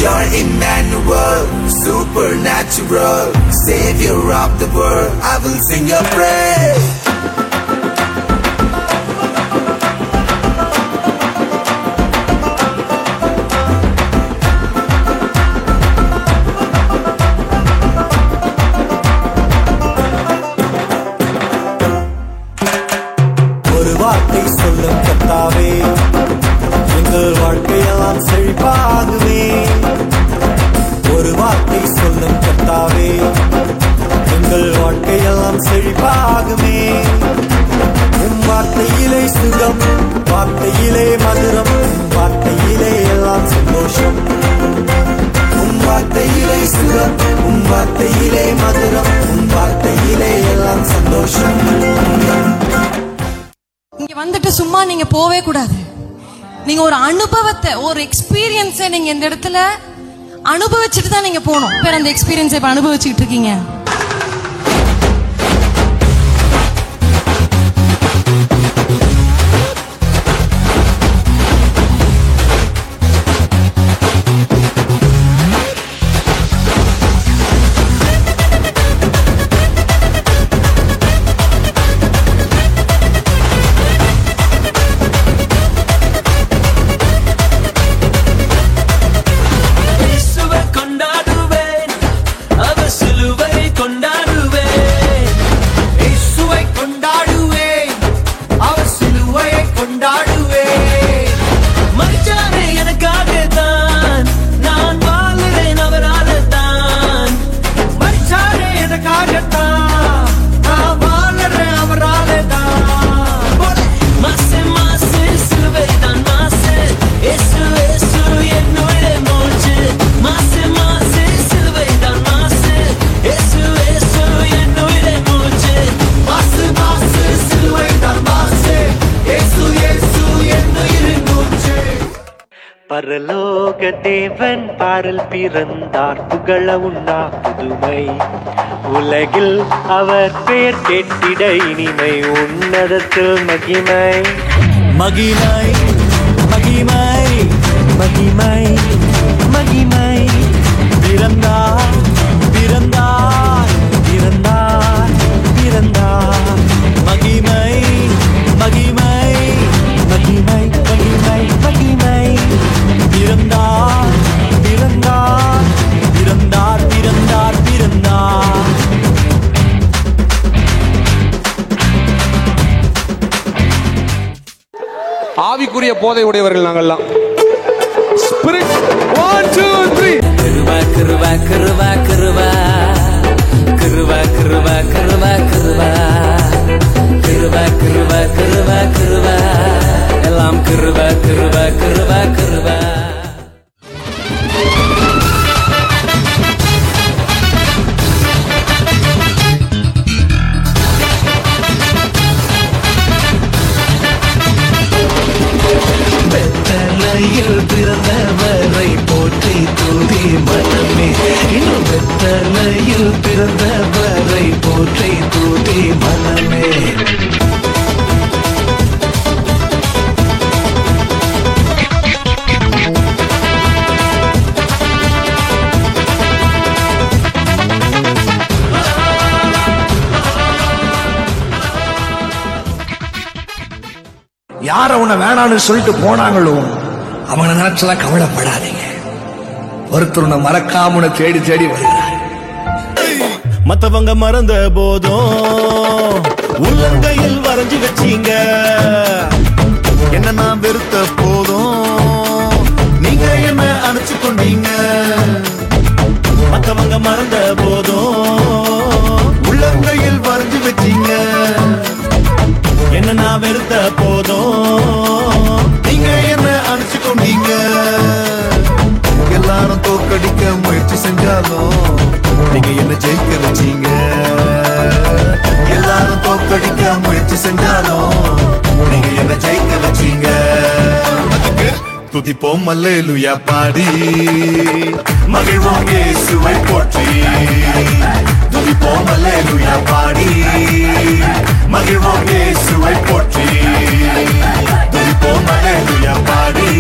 You're Emmanuel, supernatural, savior of the world. I will sing your praise. ஒரு வார்த்தை சொல்லும் கர்த்தாவே, எங்கள் வாழ்க்கையெல்லாம் செழிப்பாகுமே. ஒரு வார்த்தை சொல்லும் கர்த்தாவே, எங்கள் வாழ்க்கையெல்லாம் செழிப்பாகுமே. உம் வார்த்தையிலே சுகம், வார்த்தையிலே மதுரம், வார்த்தையிலே எல்லாம் சந்தோஷம். உம் வார்த்தையிலே சுகம், உம் வார்த்தையிலே மதுரம், உம் வார்த்தையிலே எல்லாம் சந்தோஷம். இங்க வந்துட்டு சும்மா நீங்க போவே கூடாது. நீங்க ஒரு அனுபவத்தை, ஒரு எக்ஸ்பீரியன்ஸை நீங்க இந்த இடத்துல அனுபவிச்சுட்டு தான் நீங்க போகணும். பேர் அந்த எக்ஸ்பீரியன்ஸை இப்ப அனுபவிச்சுட்டு இருக்கீங்க. பரலோக தேவன் பாரில் பிறந்தார், புகழ உண்டா புதுமை. உலகில் அவர் பெயர் கேட்டிட இனிமை, உன்னதத்தில் மகிமை. மகிமை மகிமை மகிமை மகிமை. பிறந்தார் பிறந்தார் பிறந்தார் பிறந்தார். மகிமை மகிமை மகிமை மகிமை மகிமை. பிறந்தார் பிறந்தார் பிறந்தார் பிறந்தார் பிறந்தார். ஆவிக்குரிய போதை உடையவர்கள் நாங்கள்லாம். ஸ்பிரிட் 1 2 3. கிருபா கிருபா கிருபா கிருபா கிருபா கிருபா கிருபா கிருபா கிருபா கிருபா கிருபா கிருபா எல்லாம் கிருபா கிருபா கிருபா கிருபா. பெத்தலையில் பிறந்தவரை போற்றி துதி மனமே. இன்னும் பெத்தலையில் பிறந்தவரை போற்றி துதி மனமே. யார உன்னை வேணான்னு சொல்லிட்டு போனாங்களோ அவங்க நினைச்செல்லாம் கவலைப்படாதீங்க. ஒருத்தர் உன்னை மறக்காம உன்னை தேடி தேடி வருகிறார். மத்தவங்க மறந்த போதும் உள்ளங்கையில் வரைஞ்சி வச்சீங்க. என்ன நான் வெறுத்த போதும் நீங்க என்ன அணைச்சு கொண்டீங்க. மத்தவங்க மறந்த போதும் உள்ளங்கையில் வரைஞ்சி வச்சீங்க. என்ன நான் வெறுத்த போதும் நீங்க என்ன அணைச்சு கொண்டீங்க. எல்லாரும் தோக்கடிக்க முயற்சி செஞ்சாலும் நீங்க என்ன ஜெயிக்க வச்சீங்க. எல்லாரும் தோக்கடிக்க முயற்சி செஞ்சாலும் நீங்க என்ன ஜெயிக்க வச்சீங்க. துதிப்போம் அல்லேலூயா பாடி மகிழ்வோம் இயேசுவை போற்றி. துதிப்போம் அல்லேலூயா பாடி மகிழ்வோம் இயேசுவை போற்றி. துதிப்போம் அல்லேலூயா பாடி